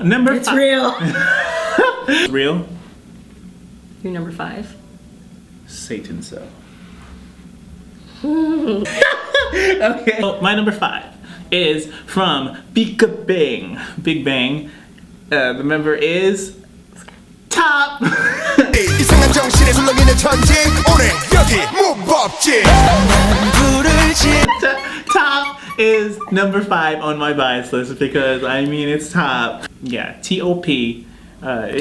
Number It's five. real. It's real? You're number 5. Satan so. Okay. So my number 5 is from Big Bang. Big Bang. The member is Top. 이상한 정신에 술렁이는 천지 오늘 여기 무법지 Top is number 5 on my bias list because I mean it's Top. Yeah, T.O.P. Like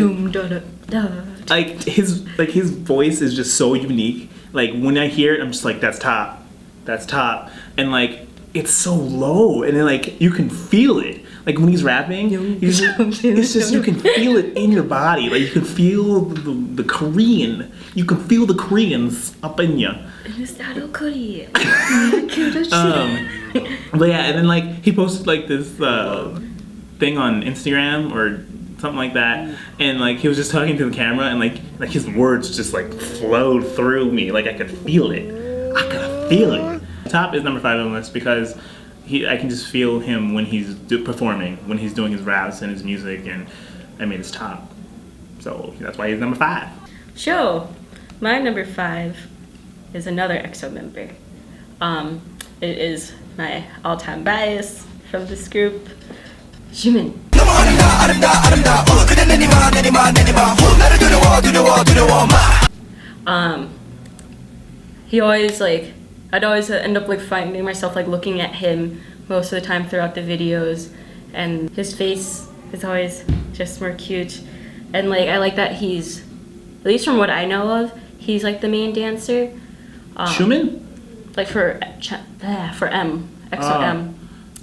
his voice is just so unique. Like when I hear it, I'm just like, that's Top, and like it's so low, and then like you can feel it. Like when he's rapping, it's just you can feel it in your body. Like you can feel the Korean. You can feel the Koreans up in you. But yeah, and then like he posted like this thing on Instagram or something like that, and like he was just talking to the camera, and like his words just like flowed through me. Like I could feel it. Top is number 5 on the list because I can just feel him when he's performing, when he's doing his raps and his music, and I mean it's Top. So that's why he's number 5. Sure. My number 5 is another EXO member. It is my all-time bias from this group, Jimin. He always like, I'd always end up like finding myself like looking at him most of the time throughout the videos, and his face is always just more cute, and like I like that he's, at least from what I know of, he's like the main dancer. Shumin? Like for M, EXO-M.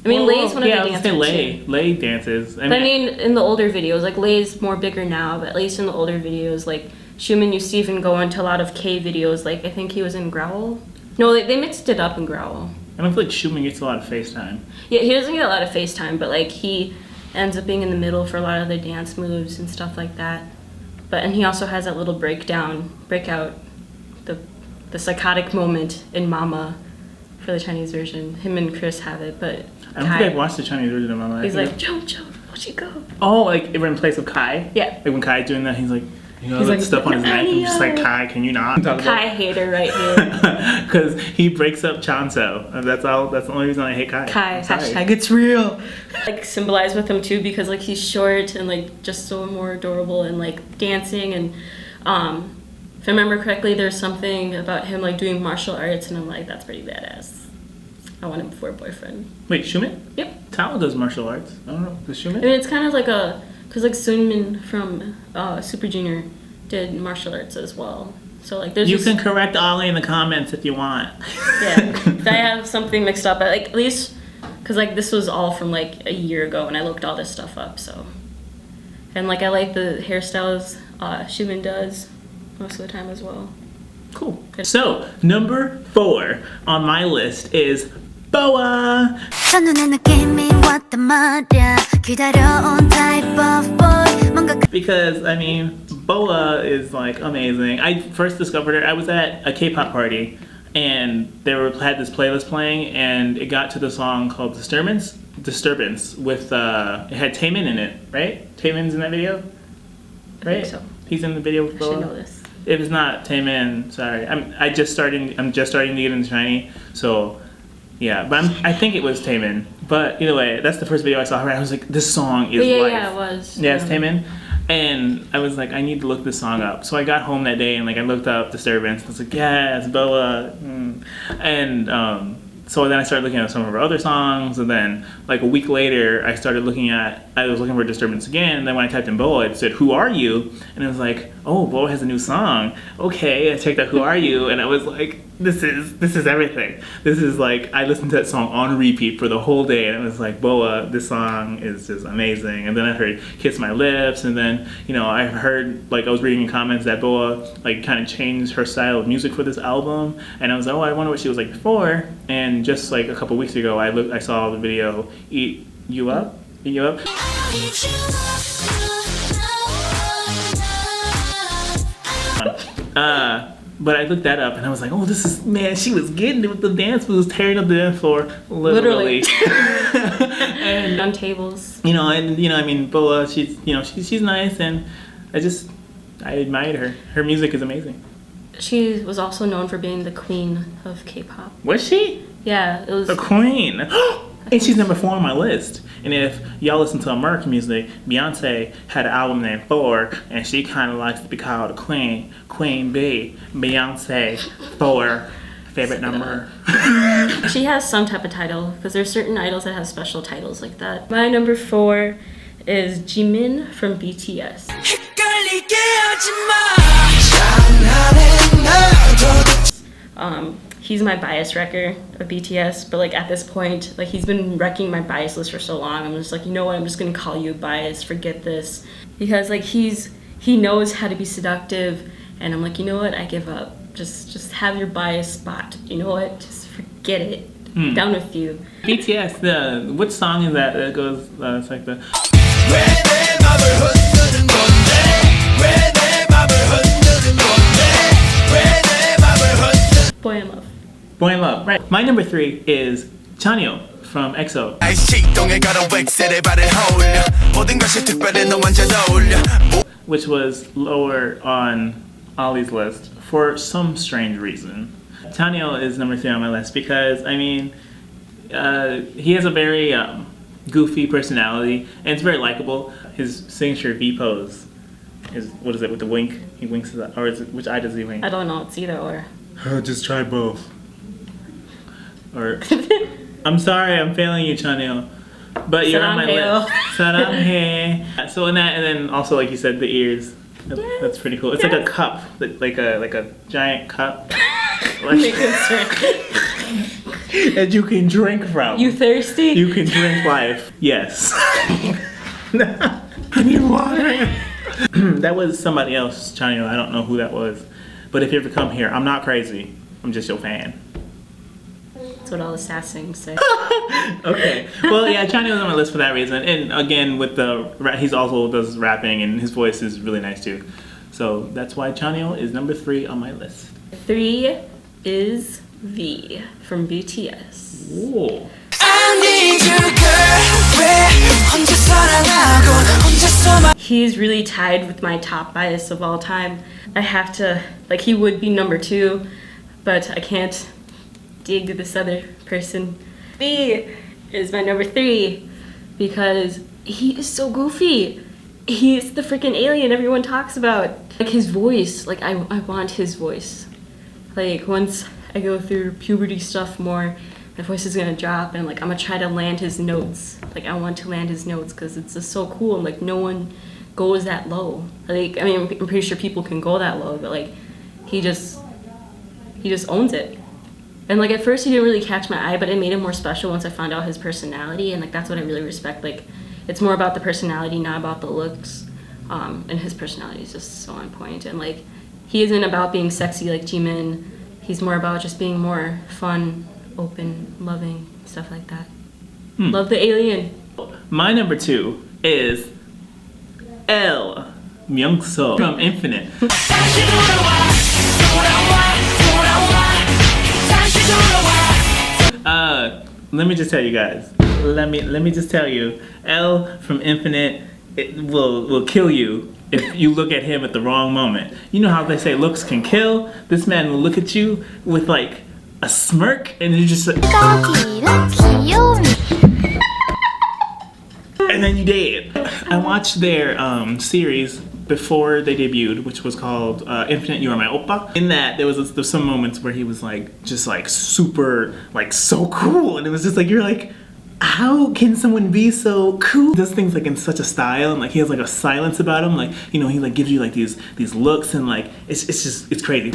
I mean, Lay's one of the dancers. Lay dances. I mean, in the older videos, like Lay's more bigger now, but at least in the older videos, like Shumin used to even go into a lot of K videos. Like I think he was in Growl. No, they mixed it up in Growl. I don't feel like Shumin gets a lot of FaceTime. Yeah, he doesn't get a lot of FaceTime, but like he ends up being in the middle for a lot of the dance moves and stuff like that. And he also has that little breakout, the psychotic moment in Mama for the Chinese version. Him and Chris have it, but I don't think I've watched the Chinese version of Mama. He's like, Joe, where'd you go? Oh, like in place of Kai? Yeah. Like when Kai's doing that, he's like, you know, like stuff on his neck. I'm just like, Kai, can you not? Kai hater right here. Because he breaks up Chanso. That's the only reason I hate Kai. Hashtag it's real. Like symbolize with him too, because like he's short and like just so more adorable and like dancing, and if I remember correctly, there's something about him like doing martial arts, and I'm like, that's pretty badass. I want him for a boyfriend. Wait, Shumin? Yep. Tao does martial arts. I don't know. Does Shumin? I mean, it's kind of like because like Sunmin from Super Junior did martial arts as well. So like there's You can correct Ollie in the comments if you want. Yeah, if I have something mixed up, but like at least, because like this was all from like a year ago when I looked all this stuff up, so. And like I like the hairstyles Shumin does most of the time as well. Cool. So, number 4 on my list is BoA. Because, I mean, BoA is like amazing. I first discovered her, I was at a K-pop party, and they had this playlist playing, and it got to the song called Disturbance with, it had Taemin in it, right? Taemin's in that video? Right? I think so. He's in the video with BoA? I should know this. If it's not Taemin, sorry. I'm just starting to get into Shiny, so yeah. But I think it was Taemin. But either way, that's the first video I saw her. I was like, this song is life. Yeah, it was. Yeah, it's Taemin. And I was like, I need to look this song up. So I got home that day and like I looked up Disturbance. I was like, yes, BoA. And so then I started looking at some of her other songs, and then like a week later I was looking for Disturbance again, and then when I typed in BoA, it said, who are you? And it was like, oh, BoA has a new song. Okay, I checked out Who Are You, and I was like, this is everything. This is like, I listened to that song on repeat for the whole day, and it was like, BoA, this song is just amazing. And then I heard Kiss My Lips, and then, you know, I heard, like I was reading in comments that BoA like kind of changed her style of music for this album, and I was like, oh, I wonder what she was like before. And just like a couple weeks ago, I saw the video Eat You Up. But I looked that up and I was like, oh, this is, man, she was getting it with the dance moves, tearing up the dance floor, literally. And on tables. You know, and you know, I mean, Boa, she's nice, and I admired her. Her music is amazing. She was also known for being the queen of K-pop. Was she? Yeah, it was. The queen. And she's number 4 on my list. And if y'all listen to American music, Beyonce had an album named 4, and she kind of likes to be called a queen. Queen B. Beyonce 4. Favorite number. She has some type of title, because there's certain idols that have special titles like that. My number 4 is Jimin from BTS. He's my bias wrecker of BTS, but like at this point, like he's been wrecking my bias list for so long. I'm just like, you know what? I'm just gonna call you bias. Forget this, because like he knows how to be seductive, and I'm like, you know what? I give up. Just have your bias spot. You know what? Just forget it. Down with you. BTS. Which song is that? That goes. It's like the. Boy in Love. Boy in Love. Right. My number 3 is Chanyeol from EXO, which was lower on Ollie's list for some strange reason. Chanyeol is number 3 on my list because, I mean, he has a very goofy personality, and it's very likable. His signature V pose is, what is it, with the wink? He winks at that, or is it, which eye does he wink? I don't know. It's either or. Just try both. Or, I'm sorry, I'm failing you, Chanyeol. But you're on my list. Saramhae. So in that, and then also, like you said, the ears. That's pretty cool. It's like a cup, like a giant cup. That you can drink from. You thirsty? You can drink life. Yes. I need water. That was somebody else, Chanyeol. I don't know who that was. But if you ever come here, I'm not crazy. I'm just your fan. That's what all the sassings say. Okay. Well, yeah, Chanyeol's on my list for that reason. And again, with he's also does rapping, and his voice is really nice too. So that's why Chanyeol is number 3 on my list. 3 is V from BTS. Ooh. He's really tied with my top bias of all time. I have to, like, he would be number 2, but I can't dig this other person. V is my number 3 because he is so goofy. He's the freaking alien everyone talks about. Like his voice, like I want his voice. Like once I go through puberty stuff more, my voice is gonna drop, and like I'm gonna try to land his notes. Like I want to land his notes because it's just so cool. And like no one goes that low. Like I mean, I'm pretty sure people can go that low, but like he just owns it. And like at first he didn't really catch my eye, but it made him more special once I found out his personality, and like that's what I really respect. Like it's more about the personality, not about the looks. And his personality is just so on point. And like he isn't about being sexy like Jimin. He's more about just being more fun, open, loving, stuff like that. Love the alien. My number 2 is L. Myung-soo from Infinite. Let me just tell you guys. Let me just tell you. L from Infinite, it will kill you if you look at him at the wrong moment. You know how they say looks can kill? This man will look at you with like a smirk, and you're just like, and then you dead. I watched their series before they debuted, which was called Infinite You Are My Oppa. In that, there was some moments where he was like, just like super, like so cool, and it was just like, you're like, how can someone be so cool? He does things like in such a style, and like he has like a silence about him, like, you know, he like gives you like these looks, and like it's crazy.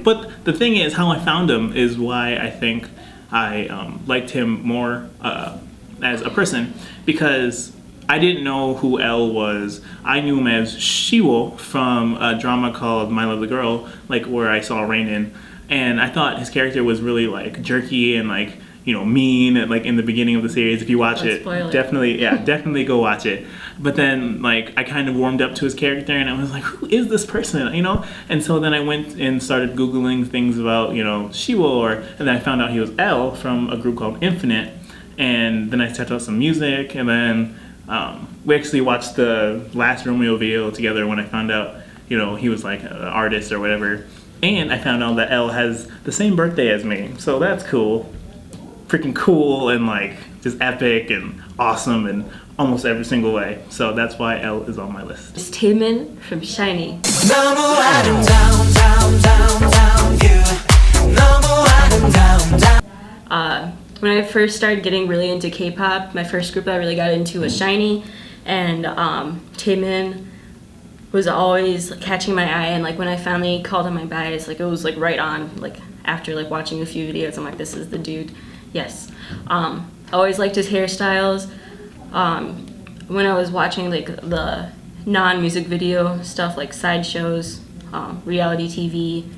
But the thing is, how I found him is why I think I liked him more as a person, because I didn't know who L was. I knew him as Shiwo from a drama called My Lovely Girl, like where I saw Rainin, and I thought his character was really like jerky and like, mean like in the beginning of the series. If you watch Don't it, spoil it. definitely go watch it. But then like I kind of warmed up to his character and I was like, who is this person? And so then I went and started Googling things about Shiwo, and then I found out he was L from a group called Infinite, and then I checked out some music, and then we actually watched the last Romeo video together when I found out he was like an artist or whatever. And I found out that L has the same birthday as me, so that's cool. Freaking cool and like just epic and awesome in almost every single way. So that's why L is on my list. It's Taemin from SHINee. When I first started getting really into K-pop, my first group that I really got into was SHINee, and Taemin was always catching my eye, and like when I finally called him my bias, like it was like right on, like after like watching a few videos, I'm like, this is the dude. Yes. I always liked his hairstyles. When I was watching like the non-music video stuff like sideshows, reality TV,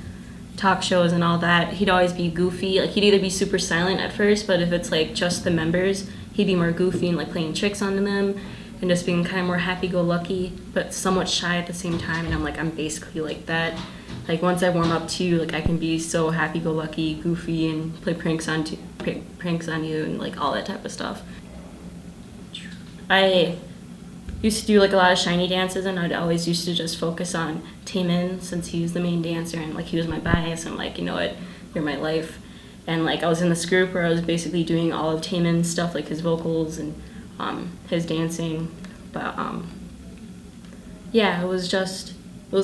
talk shows and all that, he'd always be goofy. Like he'd either be super silent at first, but if it's like just the members, he'd be more goofy and like playing tricks onto them and just being kind of more happy-go-lucky, but somewhat shy at the same time. And I'm like, I'm basically like that. Like once I warm up to you, like I can be so happy-go-lucky, goofy, and play pranks on you and like all that type of stuff. I used to do like a lot of SHINee dances, and I'd always used to just focus on Taemin since he was the main dancer and like he was my bias. I'm like, you know what, you're my life. And like I was in this group where I was basically doing all of Taemin's stuff, like his vocals and his dancing. But yeah, it was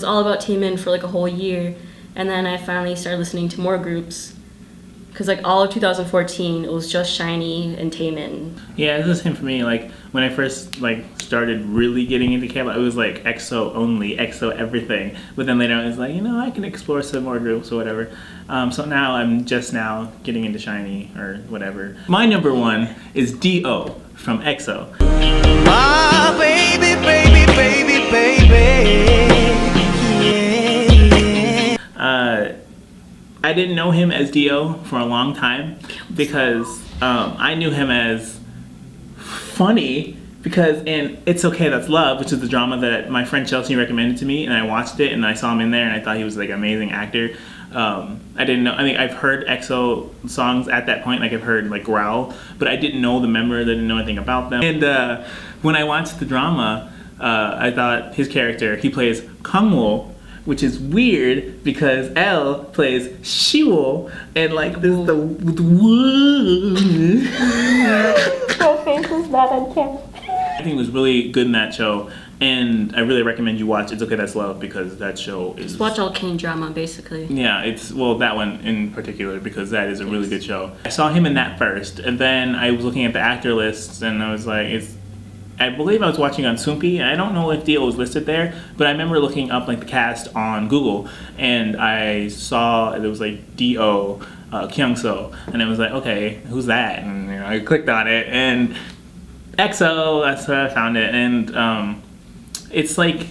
all about Taemin for like a whole year. And then I finally started listening to more groups, because like all of 2014 it was just SHINee and Taemin. Yeah, it's the same for me. Like when I first like started really getting into K-pop, it was like EXO only, EXO everything. But then later I was like, I can explore some more groups or whatever. So now I'm just now getting into SHINee or whatever. My number one is D.O.L from EXO. Ah, baby, baby, baby, baby. Yeah. I didn't know him as D.O. for a long time because I knew him as funny because in It's Okay, That's Love, which is the drama that my friend Chelsea recommended to me, and I watched it and I saw him in there and I thought he was like an amazing actor. I didn't know. I mean, I've heard EXO songs at that point. Like I've heard like Growl, but I didn't know the members. I didn't know anything about them. And when I watched the drama, I thought his character, he plays Kangwoo, which is weird because L plays Shiwo, and like this is the My face is bad on camera. I think it was really good in that show, and I really recommend you watch It's Okay, That's Love, because that show is... Just watch all K-drama, basically. Yeah, that one in particular, because that is a really good show. I saw him in that first, and then I was looking at the actor lists, and I was like, I believe I was watching on Soompi, and I don't know if D.O. was listed there, but I remember looking up like the cast on Google, and I saw it was like D.O. Kyungso, and I was like, okay, who's that? And I clicked on it, and EXO, that's where I found it, and it's like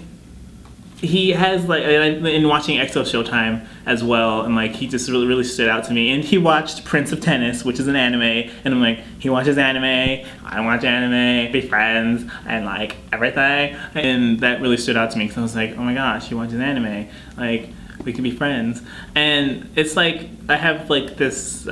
he has like, in watching EXO Showtime as well, and like he just really stood out to me. And he watched Prince of Tennis, which is an anime, and I'm like, he watches anime, I watch anime, be friends, and like everything, and that really stood out to me because I was like, oh my gosh, he watches anime, like we could be friends. And it's like I have like this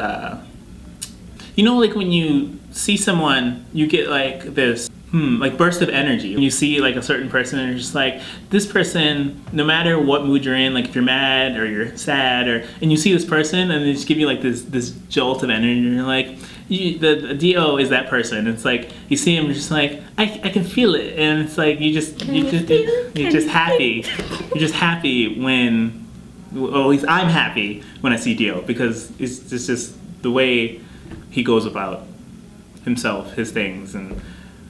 like when you see someone, you get like this like burst of energy. When you see like a certain person and you're just like, this person, no matter what mood you're in, like if you're mad or you're sad, and you see this person and they just give you like this jolt of energy, and you're like, the D.O. is that person. It's like you see him, you're just like, I can feel it, and it's like you're just happy. You're just happy when, well, at least I'm happy when I see D.O. because it's just the way he goes about himself, his things, and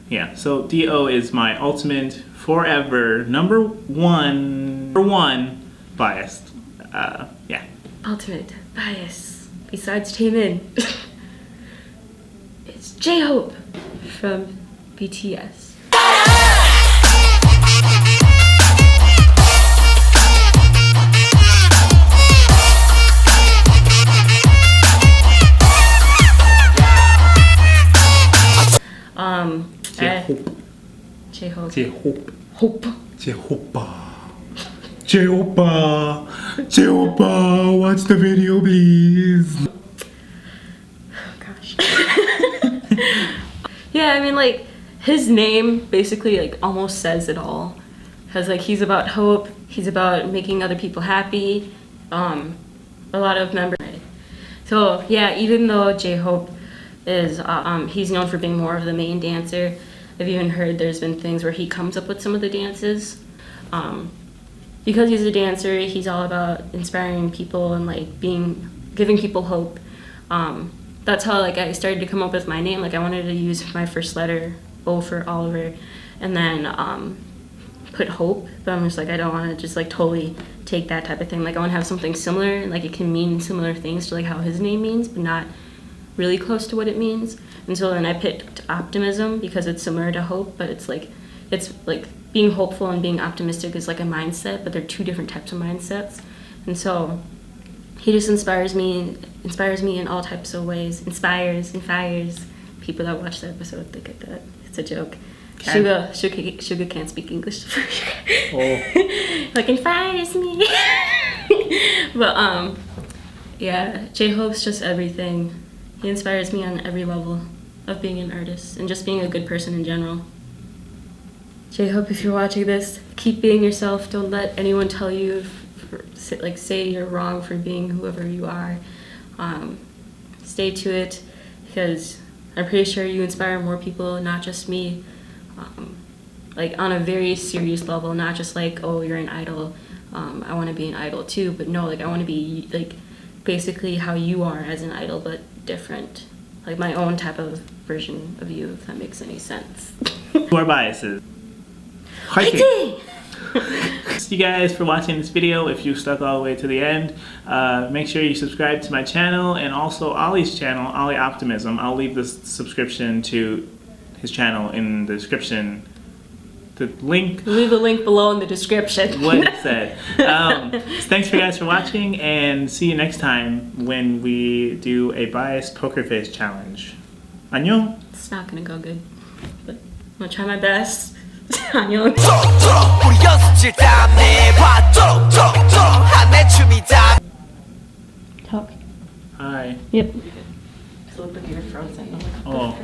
yeah. So D.O. is my ultimate, forever, number one biased. Yeah. Ultimate bias, besides Taemin, it's J-Hope from BTS. J-Hope. J-Hope. Hope. J-Hopa. J-Hopa. J-Hopa. Watch the video, please. Oh, gosh. Yeah, I mean, like, his name basically, like, almost says it all. Because, like, he's about hope. He's about making other people happy. A lot of members. So, yeah, even though J-Hope is, he's known for being more of the main dancer, I've even heard there's been things where he comes up with some of the dances. Because he's a dancer, he's all about inspiring people and like giving people hope. That's how like I started to come up with my name. Like I wanted to use my first letter, O for Oliver, and then put hope. But I'm just like I don't want to just like totally take that type of thing. Like I want to have something similar, and like it can mean similar things to like how his name means, but not really close to what it means. And so then I picked optimism because it's similar to hope, but it's like being hopeful and being optimistic is like a mindset, but they're two different types of mindsets. And so he just inspires me in all types of ways. Inspires and fires. People that watch the episode think of that. It's a joke. Suga can't speak English. Oh. Like inspires me. But yeah, J-Hope's just everything. He inspires me on every level of being an artist and just being a good person in general. J-Hope, if you're watching this, keep being yourself. Don't let anyone tell you, say you're wrong for being whoever you are. Stay to it, because I'm pretty sure you inspire more people, not just me. Like on a very serious level, not just like, oh, you're an idol. I want to be an idol too, but no, like I want to be like basically how you are as an idol, but different. Like my own type of version of you, if that makes any sense. More biases. Fighting! Thanks you guys for watching this video. If you stuck all the way to the end, make sure you subscribe to my channel and also Ollie's channel, Ollie Optimism. I'll leave this subscription to his channel in the description. The link. Leave the link below in the description. What it said. Thanks for guys for watching, and see you next time when we do a biased poker face challenge. 안녕. It's not gonna go good, but I'm gonna try my best. 안녕. 우리 연습실 땀내 봐 한내 춤이다. Talk. Hi. Yep. So look like you're frozen. I'm like, Oh.